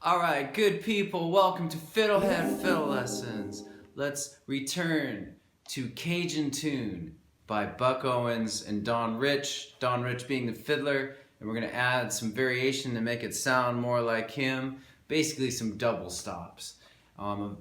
Alright, good people, welcome to Fiddlehead Fiddle Lessons. Let's return to Cajun Tune by Buck Owens and Don Rich. Don Rich being the fiddler, and we're going to add some variation to make it sound more like him. Basically some double stops. I've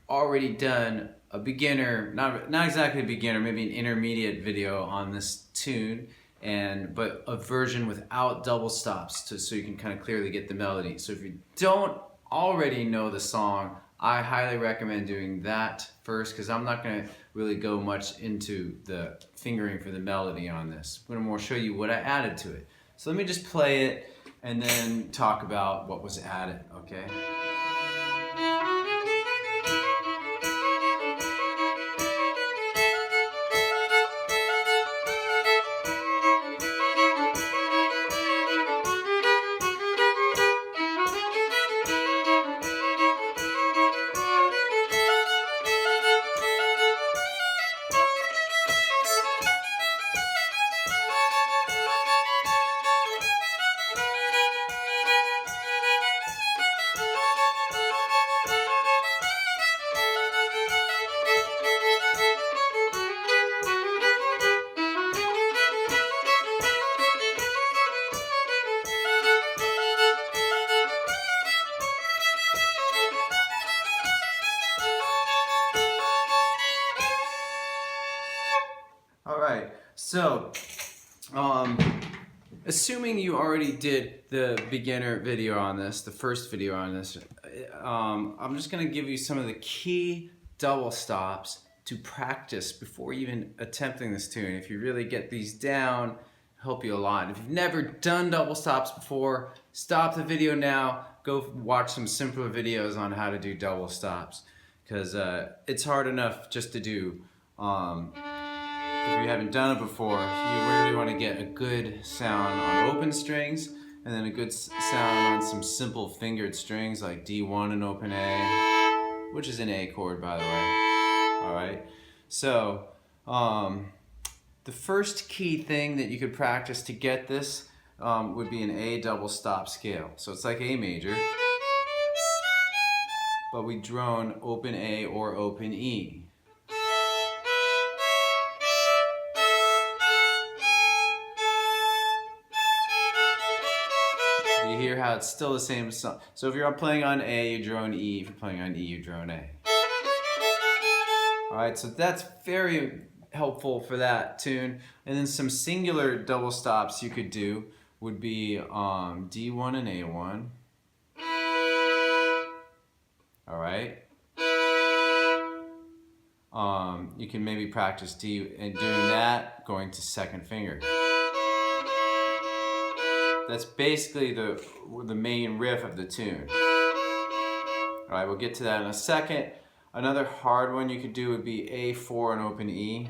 already done a beginner, not exactly a beginner, maybe an intermediate video on this tune. But a version without double stops so you can kind of clearly get the melody. So if you don't already know the song, I highly recommend doing that first because I'm not going to really go much into the fingering for the melody on this. I'm going to more show you what I added to it. So let me just play it and then talk about what was added, okay? Alright, so assuming you already did the beginner video on this, the first video on this, I'm just going to give you some of the key double stops to practice before even attempting this tune. If you really get these down, help you a lot. If you've never done double stops before, stop the video now, go watch some simpler videos on how to do double stops, because it's hard enough just to do. If you haven't done it before, you really want to get a good sound on open strings and then a good sound on some simple fingered strings like D1 and open A, which is an A chord, by the way. Alright, so the first key thing that you could practice to get this would be an A double stop scale. So it's like A major, but we drone open A or open E. You hear how it's still the same song. So if you're playing on A, you drone E. If you're playing on E, you drone A. Alright, so that's very helpful for that tune. And then some singular double stops you could do would be D1 and A1. Alright. You can maybe practice D and doing that, going to second finger. That's basically the main riff of the tune. Alright, we'll get to that in a second. Another hard one you could do would be A4 and open E.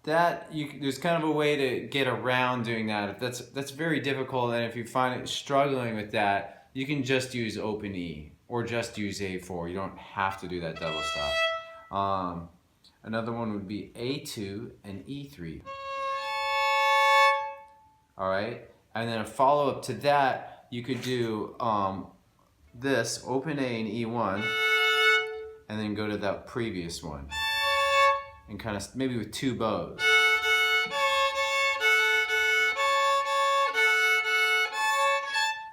There's kind of a way to get around doing that. That's very difficult, and if you find it struggling with that, you can just use open E or just use A4. You don't have to do that double stop. Another one would be A2 and E3. Alright, and then a follow-up to that, you could do this, open A and E1, and then go to that previous one. And kind of, maybe with two bows.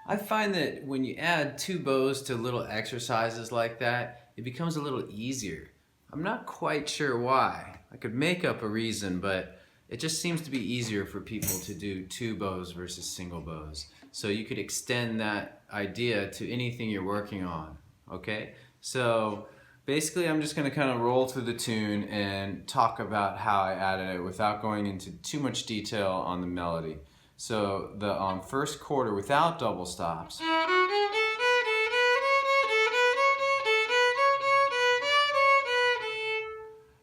I find that when you add two bows to little exercises like that, it becomes a little easier. I'm not quite sure why. I could make up a reason, but it just seems to be easier for people to do two bows versus single bows. So you could extend that idea to anything you're working on, okay? So basically I'm just going to kind of roll through the tune and talk about how I added it without going into too much detail on the melody. So the first quarter without double stops.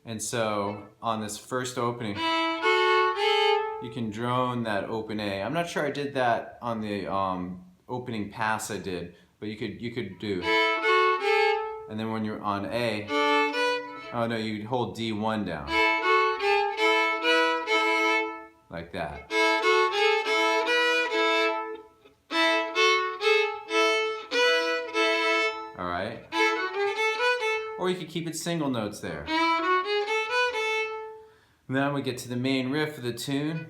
And so on this first opening, you can drone that open A. I'm not sure I did that on the opening pass I did, but you could do. And then when you're on A, oh no, you hold D1 down. Like that. or you could keep it single notes there. And then we get to the main riff of the tune.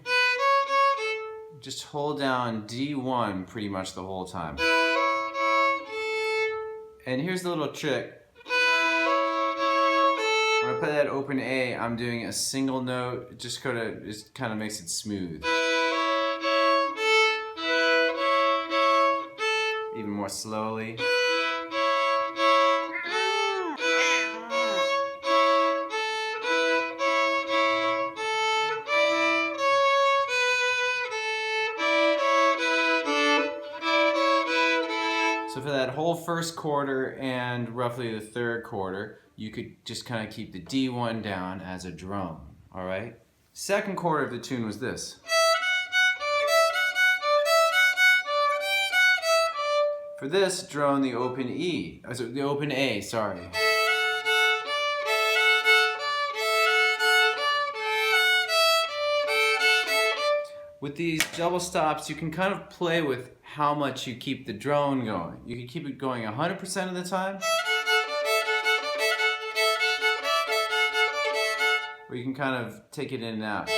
Just hold down D1 pretty much the whole time. And here's the little trick. When I play that open A, I'm doing a single note. It just kind of makes it smooth. Even more slowly. So for that whole first quarter and roughly the third quarter, you could just kind of keep the D1 down as a drone, all right? Second quarter of the tune was this. For this, drone the open E, the open A, sorry. With these double stops, you can kind of play with how much you keep the drone going. You can keep it going 100% of the time, or you can kind of take it in and out.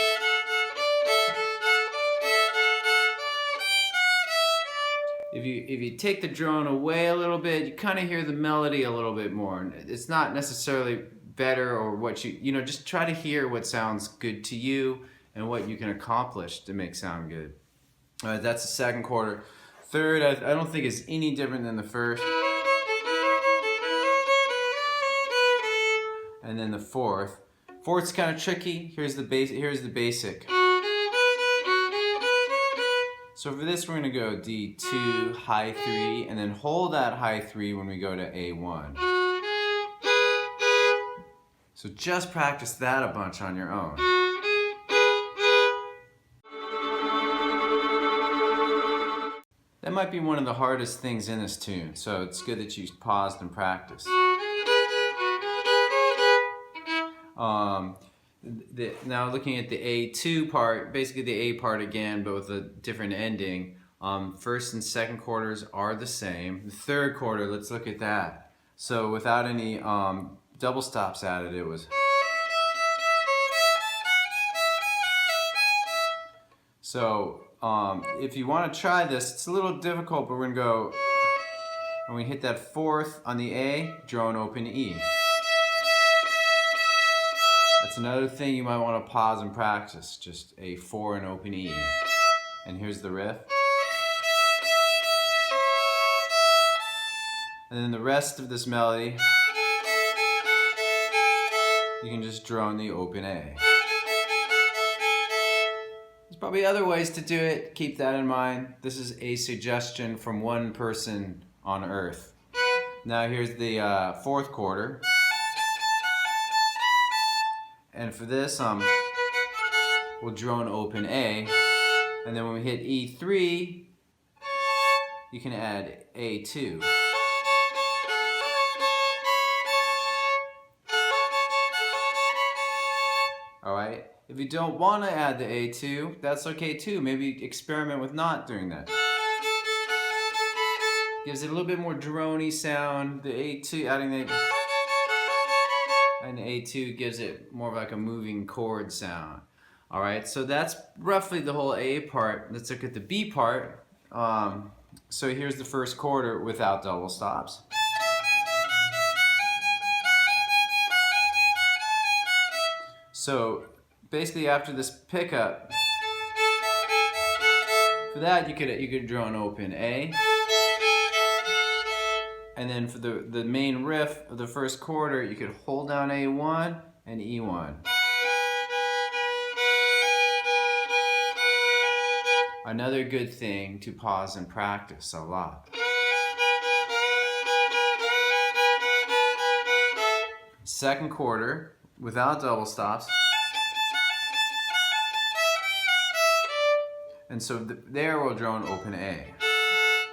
If you take the drone away a little bit, you kind of hear the melody a little bit more. It's not necessarily better or what just try to hear what sounds good to you and what you can accomplish to make sound good. That's the second quarter. Third, I don't think is any different than the first. And then the fourth. Fourth's kind of tricky. Here's the basic. So for this, we're going to go D2, high 3, and then hold that high 3 when we go to A1. So just practice that a bunch on your own. That might be one of the hardest things in this tune, so it's good that you paused and practiced. Now looking at the A2 part, basically the A part again, but with a different ending. First and second quarters are the same. The third quarter, let's look at that. So without any double stops added, it was. So if you want to try this, it's a little difficult, but we're going to go, when we hit that fourth on the A, drone open E. That's another thing you might want to pause and practice, just a 4 and open E. And here's the riff. And then the rest of this melody, you can just drone the open A. There's probably other ways to do it, keep that in mind. This is a suggestion from one person on Earth. Now here's the fourth quarter. And for this, we'll drone open A, and then when we hit E3, you can add A2. Alright, if you don't want to add the A2, that's okay too. Maybe experiment with not doing that. Gives it a little bit more droney sound. The A2, adding the and A2 gives it more of like a moving chord sound. All right, so that's roughly the whole A part. Let's look at the B part. So here's the first quarter without double stops. So basically after this pickup, for that you could drone open A. And then for the main riff of the first quarter, you could hold down A1 and E1. Another good thing to pause and practice a lot. Second quarter, without double stops. And so there we'll drone open A.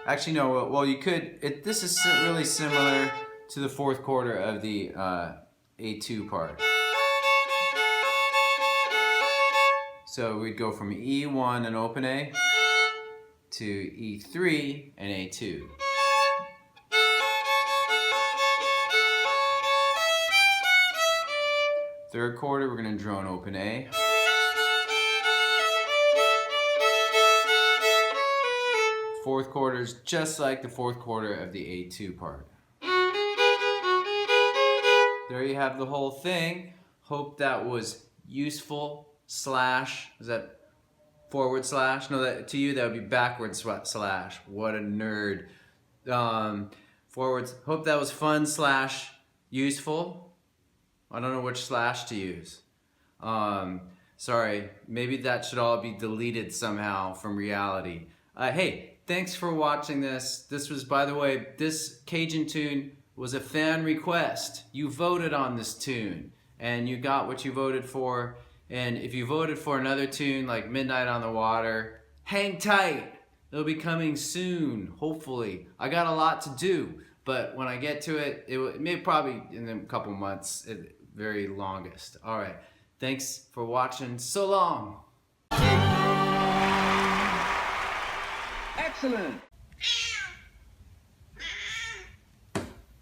Actually, no, well you could, this is really similar to the fourth quarter of the A2 part. So we'd go from E1 and open A to E3 and A2. Third quarter, we're gonna drone open A. Fourth quarter is just like the fourth quarter of the A2 part. There you have the whole thing. Hope that was useful. Slash, is that forward slash? No, that to you that would be backward slash. What a nerd. Forwards. Hope that was fun slash useful. I don't know which slash to use. Sorry, maybe that should all be deleted somehow from reality. Hey, thanks for watching this. This was, by the way, this Cajun tune was a fan request. You voted on this tune and you got what you voted for. And if you voted for another tune like Midnight on the Water, hang tight. It'll be coming soon, hopefully. I got a lot to do, but when I get to it, it may probably in a couple months at very longest. All right, thanks for watching. So long. Excellent.